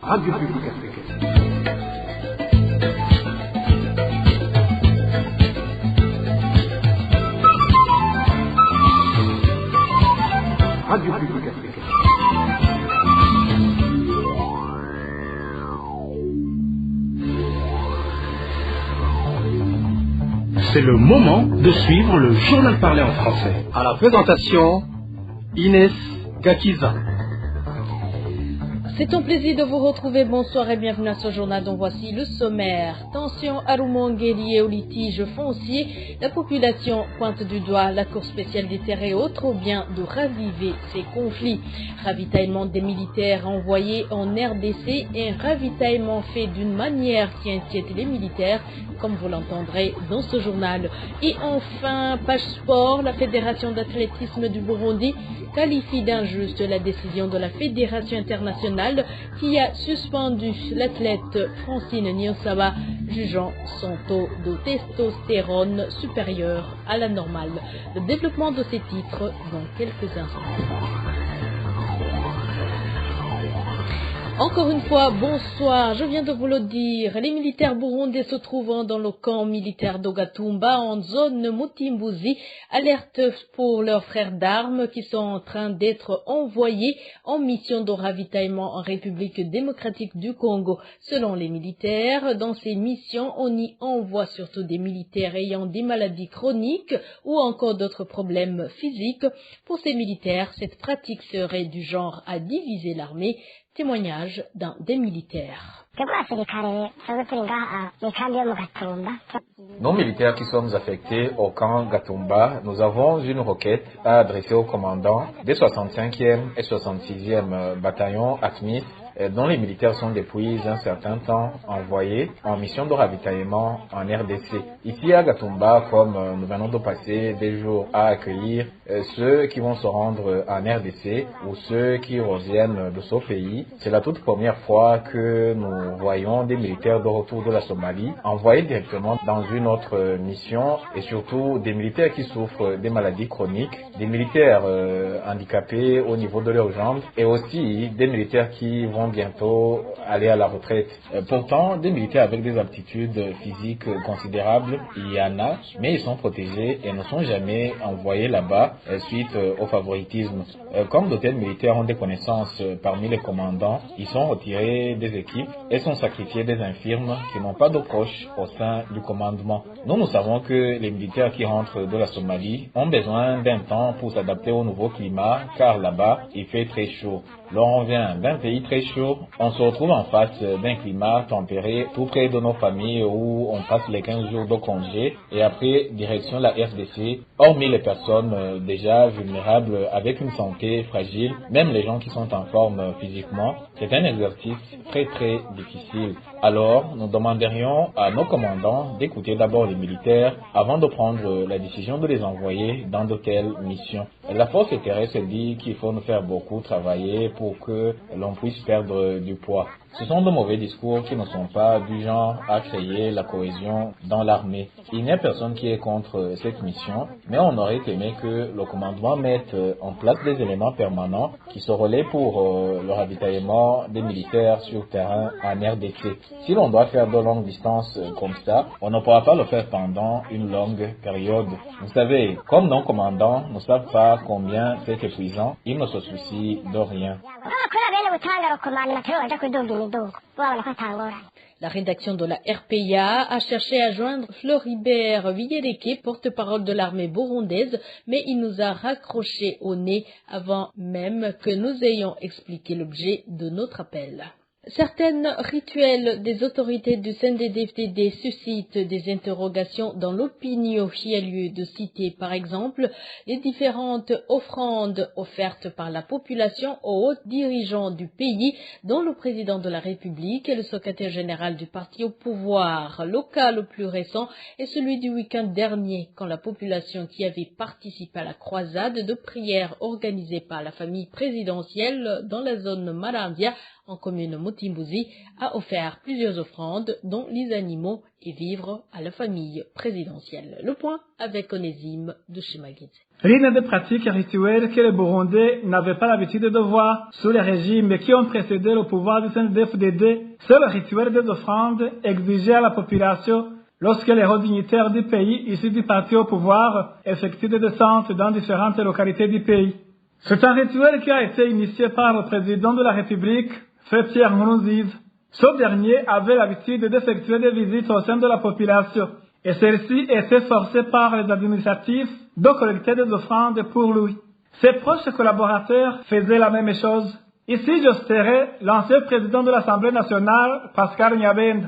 Radio Publique Africaine. Radio Publique Africaine. C'est le moment de suivre le journal parlé en français. À la présentation, Inès Gakiza. C'est un plaisir de vous retrouver. Bonsoir et bienvenue à ce journal dont voici le sommaire. Tension à Rumongue liée au litige foncier. La population pointe du doigt la Cour spéciale des terres et autres au bien de raviver ces conflits. Ravitaillement des militaires envoyés en RDC et un ravitaillement fait d'une manière qui inquiète les militaires, comme vous l'entendrez dans ce journal. Et enfin, page sport, la Fédération d'athlétisme du Burundi qualifie d'injuste la décision de la Fédération internationale qui a suspendu l'athlète Francine Niyonsaba, jugeant son taux de testostérone supérieur à la normale. Le développement de ces titres dans quelques instants. Encore une fois, bonsoir. Je viens de vous le dire. Les militaires burundais se trouvant dans le camp militaire d'Ogatumba en zone Mutimbuzi alertent pour leurs frères d'armes qui sont en train d'être envoyés en mission de ravitaillement en République démocratique du Congo. Selon les militaires, dans ces missions, on y envoie surtout des militaires ayant des maladies chroniques ou encore d'autres problèmes physiques. Pour ces militaires, cette pratique serait du genre à diviser l'armée. Témoignage d'un des militaires. Nos militaires qui sommes affectés au camp Gatumba, nous avons une requête à adresser au commandant des 65e et 66e bataillons ATMIS, dont les militaires sont depuis un certain temps envoyés en mission de ravitaillement en RDC. Ici à Gatumba, comme nous venons de passer des jours à accueillir ceux qui vont se rendre en RDC ou ceux qui reviennent de ce pays, c'est la toute première fois que nous voyons des militaires de retour de la Somalie envoyés directement dans une autre mission et surtout des militaires qui souffrent des maladies chroniques, des militaires handicapés au niveau de leurs jambes et aussi des militaires qui vont bientôt aller à la retraite. Pourtant, des militaires avec des aptitudes physiques considérables, il y en a, mais ils sont protégés et ne sont jamais envoyés là-bas suite au favoritisme. Comme de tels militaires ont des connaissances parmi les commandants, ils sont retirés des équipes et sont sacrifiés des infirmes qui n'ont pas de proches au sein du commandement. Nous savons que les militaires qui rentrent de la Somalie ont besoin d'un temps pour s'adapter au nouveau climat, car là-bas, il fait très chaud. Lorsqu'on vient d'un pays très chaud, on se retrouve en face d'un climat tempéré tout près de nos familles où on passe les 15 jours de congé et après direction la RDC, hormis les personnes déjà vulnérables avec une santé fragile, même les gens qui sont en forme physiquement, c'est un exercice très difficile. Alors, nous demanderions à nos commandants d'écouter d'abord les militaires avant de prendre la décision de les envoyer dans de telles missions. La force terrestre dit qu'il faut nous faire beaucoup travailler pour que l'on puisse perdre du poids. Ce sont de mauvais discours qui ne sont pas du genre à créer la cohésion dans l'armée. Il n'y a personne qui est contre cette mission, mais on aurait aimé que le commandement mette en place des éléments permanents qui se relaient pour le ravitaillement des militaires sur terrain en RDC. Si l'on doit faire de longues distances comme ça, on ne pourra pas le faire pendant une longue période. Vous savez, comme nos commandants ne savent pas combien c'est épuisant, ils ne se soucient de rien. La rédaction de la RPA a cherché à joindre Floribert Villeleke, porte-parole de l'armée burundaise, mais il nous a raccroché au nez avant même que nous ayons expliqué l'objet de notre appel. Certains rituels des autorités du CNDD-FDD suscitent des interrogations dans l'opinion qui a lieu de citer par exemple les différentes offrandes offertes par la population aux hauts dirigeants du pays, dont le président de la République et le secrétaire général du parti au pouvoir. Le cas le plus récent est celui du week-end dernier, quand la population qui avait participé à la croisade de prière organisée par la famille présidentielle dans la zone Marandia en commune Mutimbuzi, a offert plusieurs offrandes, dont les animaux et vivres à la famille présidentielle. Le point avec Onésime de Chimagidze. Rien de pratique et rituel que les Burundais n'avaient pas l'habitude de voir sous les régimes qui ont précédé le pouvoir du CNDD-FDD. C'est le rituel des offrandes exigé à la population lorsque les hauts dignitaires du pays issus du parti au pouvoir effectuent des descentes dans différentes localités du pays. C'est un rituel qui a été initié par le président de la République, Feu Pierre Nkurunziza. Ce dernier avait l'habitude d'effectuer des visites au sein de la population, et celle-ci était forcée par les administratifs de collecter des offrandes pour lui. Ses proches collaborateurs faisaient la même chose. Ici, je serai l'ancien président de l'Assemblée nationale, Pascal Nyabenda.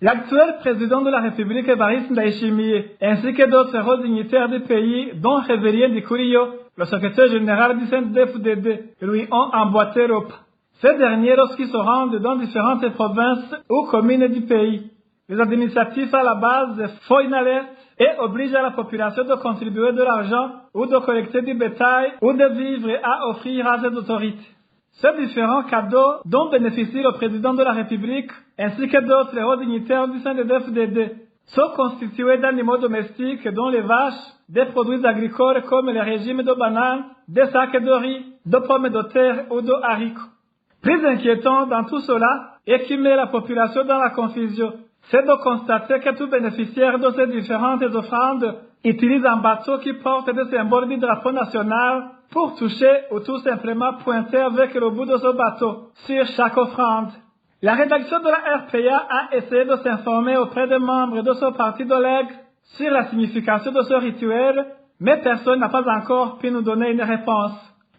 L'actuel président de la République, Evariste Ndayishimiye, ainsi que d'autres hauts dignitaires du pays, dont Révérien Dikurio, le secrétaire général du CNDD-FDD, lui ont emboîté le pas. Ces derniers, lorsqu'ils se rendent dans différentes provinces ou communes du pays, les administratifs à la base font une alerte et obligent la population de contribuer de l'argent ou de collecter du bétail ou de vivres à offrir à ces autorités. Ces différents cadeaux dont bénéficie le président de la République ainsi que d'autres hauts dignitaires du CNDD-FDD sont constitués d'animaux domestiques dont les vaches, des produits agricoles comme les régimes de bananes, des sacs de riz, de pommes de terre ou de haricots. Plus inquiétant dans tout cela et qui met la population dans la confusion, c'est de constater que tout bénéficiaire de ces différentes offrandes utilise un bateau qui porte des symboles du drapeau national pour toucher ou tout simplement pointer avec le bout de ce bateau sur chaque offrande. La rédaction de la RPA a essayé de s'informer auprès des membres de ce parti d'Oleg sur la signification de ce rituel, mais personne n'a pas encore pu nous donner une réponse.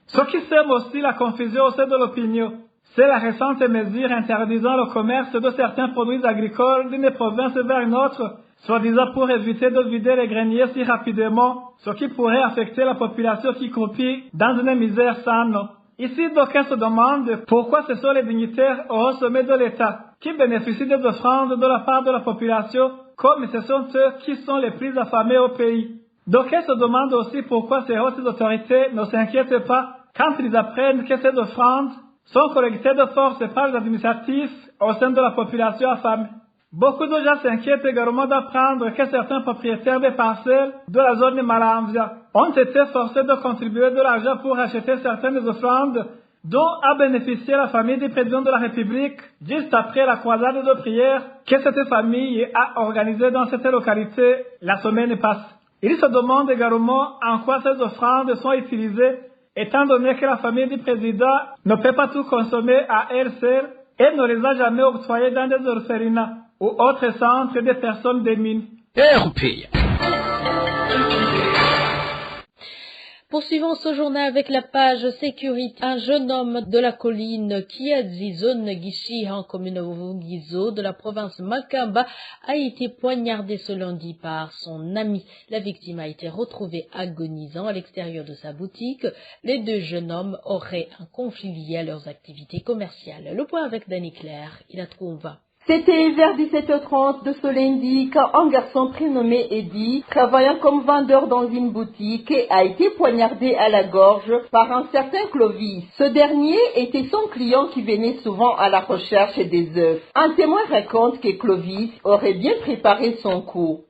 Ce qui sème aussi la confusion au sein de l'opinion, c'est la récente mesure interdisant le commerce de certains produits agricoles d'une province vers une autre, soi-disant pour éviter de vider les greniers si rapidement, ce qui pourrait affecter la population qui croupit dans une misère sans nom. Ici, d'aucuns se demandent pourquoi ce sont les dignitaires au sommet de l'État qui bénéficient des offrandes de la part de la population, comme ce sont eux qui sont les plus affamés au pays. D'aucuns se demandent aussi pourquoi ces hautes autorités ne s'inquiètent pas quand ils apprennent que ces offrandes sont collectées de force par les administratifs au sein de la population affamée. Beaucoup de gens s'inquiètent également d'apprendre que certains propriétaires des parcelles de la zone de Malamvia ont été forcés de contribuer de l'argent pour acheter certaines offrandes dont a bénéficié la famille du président de la République juste après la croisade de prière que cette famille a organisée dans cette localité la semaine passée. Ils se demandent également en quoi ces offrandes sont utilisées, étant donné que la famille du président ne peut pas tout consommer à elle seule et ne les a jamais octroyées dans des orphelinats ou autres centres des personnes démunies. Poursuivons ce journal avec la page sécurité. Un jeune homme de la colline Kiazi, zone Gishi, en commune Vugizo de la province Makamba, a été poignardé ce lundi par son ami. La victime a été retrouvée agonisant à l'extérieur de sa boutique. Les deux jeunes hommes auraient un conflit lié à leurs activités commerciales. Le point avec Danny Claire, il la trouve. C'était vers 17h30 de ce lundi qu'un garçon prénommé Eddie, travaillant comme vendeur dans une boutique, a été poignardé à la gorge par un certain Clovis. Ce dernier était son client qui venait souvent à la recherche des œufs. Un témoin raconte que Clovis aurait bien préparé son coup.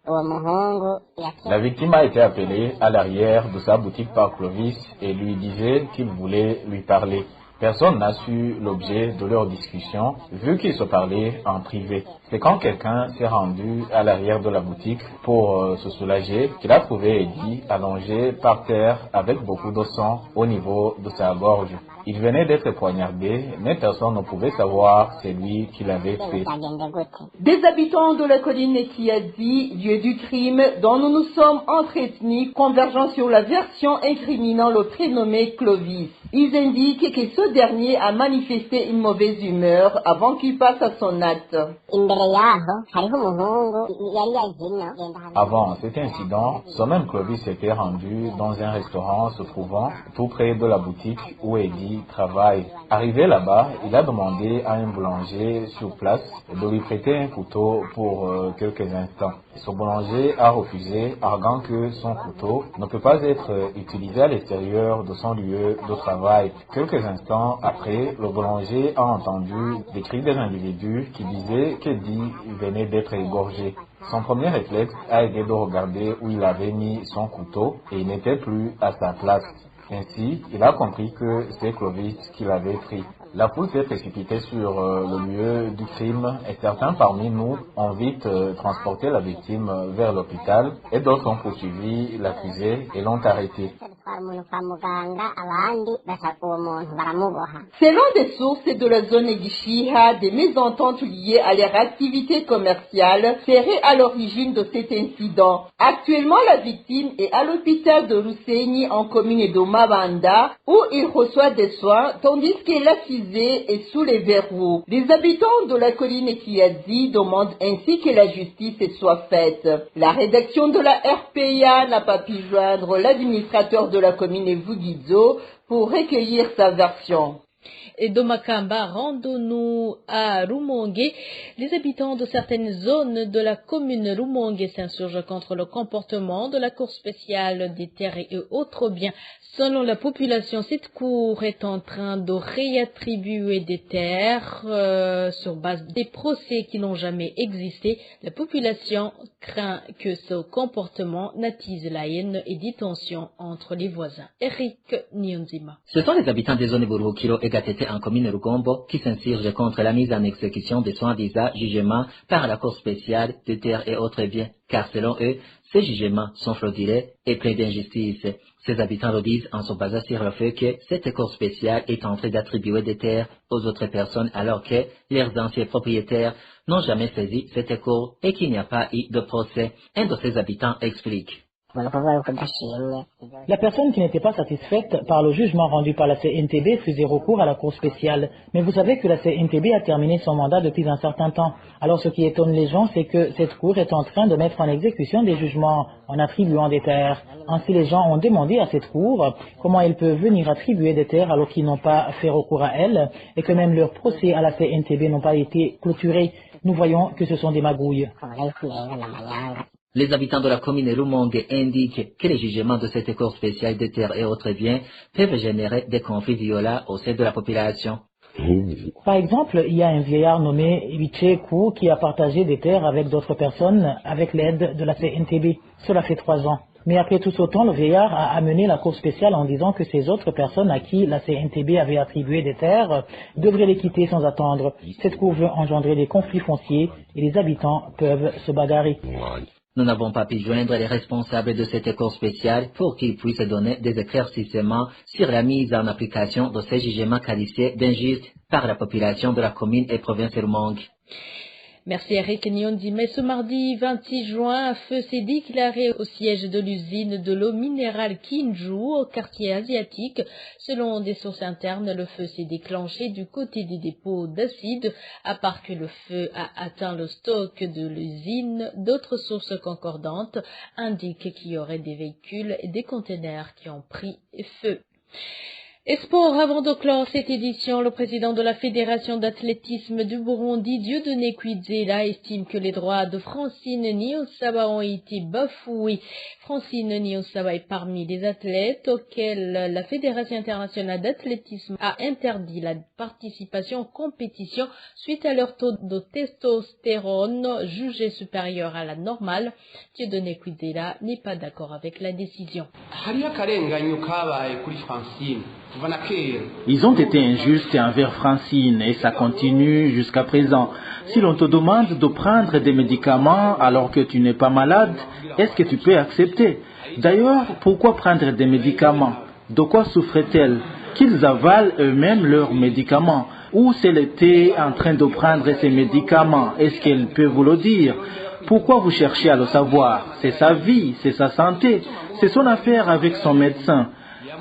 La victime a été appelée à l'arrière de sa boutique par Clovis et lui disait qu'il voulait lui parler. Personne n'a su l'objet de leur discussion, vu qu'ils se parlaient en privé. C'est quand quelqu'un s'est rendu à l'arrière de la boutique pour se soulager qu'il a trouvé Eddie allongé par terre avec beaucoup de sang au niveau de sa gorge. Il venait d'être poignardé, mais personne ne pouvait savoir c'est lui qui l'avait fait. Des habitants de la colline Kiazi, lieu du crime, dont nous nous sommes entretenus, convergeant sur la version incriminant le prénommé Clovis. Ils indiquent que ce dernier a manifesté une mauvaise humeur avant qu'il passe à son acte. Avant cet incident, ce même Clovis s'était rendu dans un restaurant se trouvant tout près de la boutique où Eddie y travaille. Arrivé là-bas, il a demandé à un boulanger sur place de lui prêter un couteau pour quelques instants. Son boulanger a refusé, arguant que son couteau ne peut pas être utilisé à l'extérieur de son lieu de travail. Quelques instants après, le boulanger a entendu des cris des individus qui disaient qu'Eddie venait d'être égorgé. Son premier réflexe a été de regarder où il avait mis son couteau et il n'était plus à sa place. Ainsi, il a compris que c'est Clovis qui l'avait pris. La foule s'est précipitée sur le lieu du crime et certains parmi nous ont vite transporté la victime vers l'hôpital et d'autres ont poursuivi l'accusé et l'ont arrêté. Selon des sources de la zone Gishiha, des mésententes liées à leur activité commerciale seraient à l'origine de cet incident. Actuellement, la victime est à l'hôpital de Rusenyi en commune de Mabanda où il reçoit des soins tandis que l'accusé est sous les verrous. Les habitants de la colline Kiazi demandent ainsi que la justice soit faite. La rédaction de la RPA n'a pas pu joindre l'administrateur de la commune Vugizo pour recueillir sa version. Et de Makamba, rendons-nous à Rumongue. Les habitants de certaines zones de la commune Rumongue s'insurgent contre le comportement de la Cour spéciale des terres et autres biens. Selon la population, cette cour est en train de réattribuer des terres sur base des procès qui n'ont jamais existé. La population craint que ce comportement n'attise la haine et des tensions entre les voisins. Eric Nyonzima. Ce sont les habitants des zones Burukiro et Gatete en commune Rugombo qui s'insurgent contre la mise en exécution des soi-disant jugements par la Cour spéciale des terres et autres biens, car selon eux, ces jugements sont frauduleux et pleins d'injustice. Ces habitants le disent en se basant sur le fait que cette Cour spéciale est en train d'attribuer des terres aux autres personnes alors que leurs anciens propriétaires n'ont jamais saisi cette Cour et qu'il n'y a pas eu de procès. Un de ces habitants explique. La personne qui n'était pas satisfaite par le jugement rendu par la CNTB faisait recours à la Cour spéciale. Mais vous savez que la CNTB a terminé son mandat depuis un certain temps. Alors ce qui étonne les gens, c'est que cette Cour est en train de mettre en exécution des jugements en attribuant des terres. Ainsi les gens ont demandé à cette Cour comment elle peut venir attribuer des terres alors qu'ils n'ont pas fait recours à elle et que même leurs procès à la CNTB n'ont pas été clôturés. Nous voyons que ce sont des magouilles. Les habitants de la commune Rumongue indiquent que les jugements de cette Cour spéciale des terres et autres biens peuvent générer des conflits violents au sein de la population. Par exemple, il y a un vieillard nommé Vichekou qui a partagé des terres avec d'autres personnes avec l'aide de la CNTB. Cela fait 3 ans. Mais après tout ce temps, le vieillard a amené la Cour spéciale en disant que ces autres personnes à qui la CNTB avait attribué des terres devraient les quitter sans attendre. Cette Cour veut engendrer des conflits fonciers et les habitants peuvent se bagarrer. Nous n'avons pas pu joindre les responsables de cette Cour spéciale pour qu'ils puissent donner des éclaircissements sur la mise en application de ces jugements qualifiés d'injustes par la population de la commune et province Rumongue. Merci Eric Nyondi. Mais ce mardi 26 juin, un feu s'est déclaré au siège de l'usine de l'eau minérale Kinju au quartier asiatique. Selon des sources internes, le feu s'est déclenché du côté des dépôts d'acide. À part que le feu a atteint le stock de l'usine, d'autres sources concordantes indiquent qu'il y aurait des véhicules et des conteneurs qui ont pris feu. Et sport, avant de clore cette édition, le président de la Fédération d'athlétisme du Burundi, Dieudonné Kwizera, estime que les droits de Francine Niyonsaba ont été bafoués. Francine Niyonsaba est parmi les athlètes auxquels la Fédération internationale d'athlétisme a interdit la participation aux compétitions suite à leur taux de testostérone jugé supérieur à la normale. Dieudonné Kwizera n'est pas d'accord avec la décision. Ils ont été injustes envers Francine et ça continue jusqu'à présent. Si l'on te demande de prendre des médicaments alors que tu n'es pas malade, est-ce que tu peux accepter? D'ailleurs, pourquoi prendre des médicaments? De quoi souffre-t-elle? Qu'ils avalent eux-mêmes leurs médicaments. Ou si elle était en train de prendre ces médicaments, est-ce qu'elle peut vous le dire? Pourquoi vous cherchez à le savoir? C'est sa vie, c'est sa santé, c'est son affaire avec son médecin.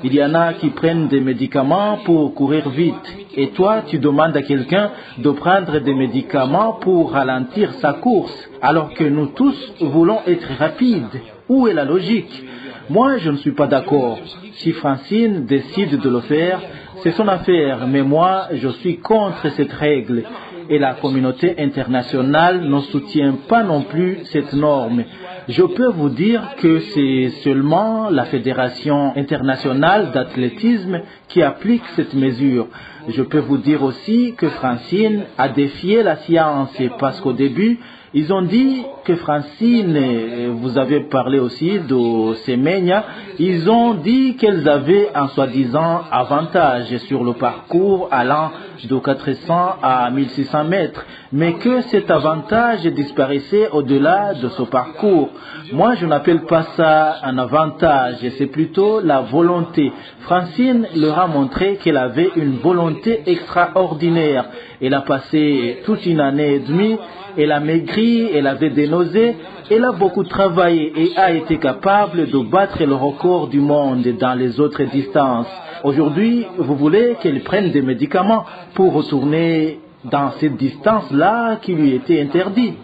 Il y en a qui prennent des médicaments pour courir vite. Et toi, tu demandes à quelqu'un de prendre des médicaments pour ralentir sa course, alors que nous tous voulons être rapides. Où est la logique? Moi, je ne suis pas d'accord. Si Francine décide de le faire, c'est son affaire, mais moi, je suis contre cette règle. Et la communauté internationale ne soutient pas non plus cette norme. Je peux vous dire que c'est seulement la Fédération internationale d'athlétisme qui applique cette mesure. Je peux vous dire aussi que Francine a défié la science parce qu'au début, ils ont dit que Francine, vous avez parlé aussi de Semenya, ils ont dit qu'elles avaient un soi-disant avantage sur le parcours allant de 400 à 1600 mètres, mais que cet avantage disparaissait au-delà de ce parcours. Moi, je n'appelle pas ça un avantage, c'est plutôt la volonté. Francine leur a montré qu'elle avait une volonté extraordinaire. Elle a passé toute une année et demie. Elle a maigri, elle avait des nausées, elle a beaucoup travaillé et a été capable de battre le record du monde dans les autres distances. Aujourd'hui, vous voulez qu'elle prenne des médicaments pour retourner dans cette distance-là qui lui était interdite.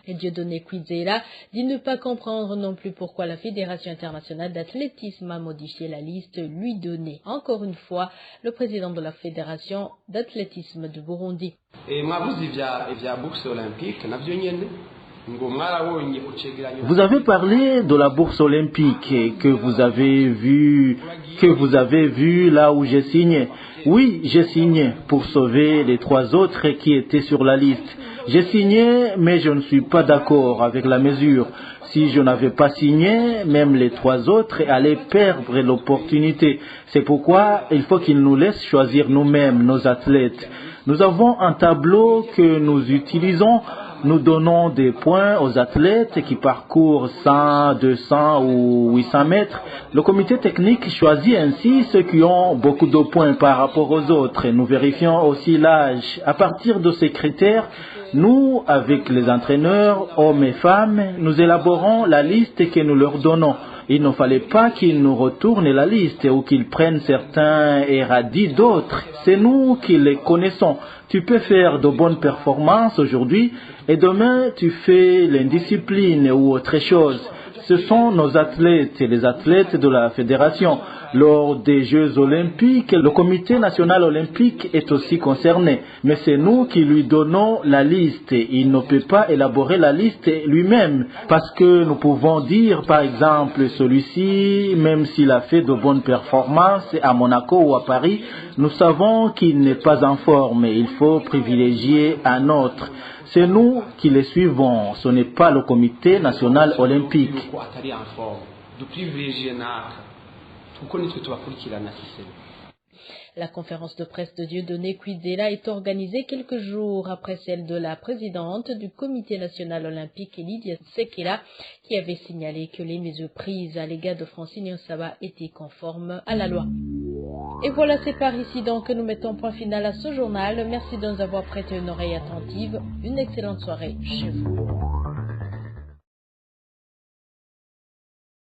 Et Dieudonné Kwizera dit ne pas comprendre non plus pourquoi la Fédération internationale d'athlétisme a modifié la liste lui donnée. Encore une fois, le président de la Fédération d'athlétisme de Burundi. Vous avez parlé de la bourse olympique que vous avez vu là où j'ai signé. Oui, j'ai signé pour sauver les 3 autres qui étaient sur la liste. J'ai signé, mais je ne suis pas d'accord avec la mesure. Si je n'avais pas signé, même les 3 autres allaient perdre l'opportunité. C'est pourquoi il faut qu'ils nous laissent choisir nous-mêmes nos athlètes. Nous avons un tableau que nous utilisons. Nous donnons des points aux athlètes qui parcourent 100, 200 ou 800 mètres. Le comité technique choisit ainsi ceux qui ont beaucoup de points par rapport aux autres. Nous vérifions aussi l'âge. À partir de ces critères, nous, avec les entraîneurs, hommes et femmes, nous élaborons la liste que nous leur donnons. Il ne fallait pas qu'ils nous retournent la liste ou qu'ils prennent certains et radient d'autres. C'est nous qui les connaissons. Tu peux faire de bonnes performances aujourd'hui et demain tu fais l'indiscipline ou autre chose. Ce sont nos athlètes et les athlètes de la fédération. Lors des Jeux olympiques, le comité national olympique est aussi concerné. Mais c'est nous qui lui donnons la liste. Il ne peut pas élaborer la liste lui-même. Parce que nous pouvons dire, par exemple, celui-ci, même s'il a fait de bonnes performances à Monaco ou à Paris, nous savons qu'il n'est pas en forme. Il faut privilégier un autre. C'est nous qui les suivons. Ce n'est pas le comité national olympique. La conférence de presse de Dieudonné Kwizera est organisée quelques jours après celle de la présidente du comité national olympique, Lydia Sekela, qui avait signalé que les mesures prises à l'égard de Francine Yonsaba étaient conformes à la loi. Et voilà, c'est par ici donc que nous mettons point final à ce journal. Merci de nous avoir prêté une oreille attentive. Une excellente soirée chez vous.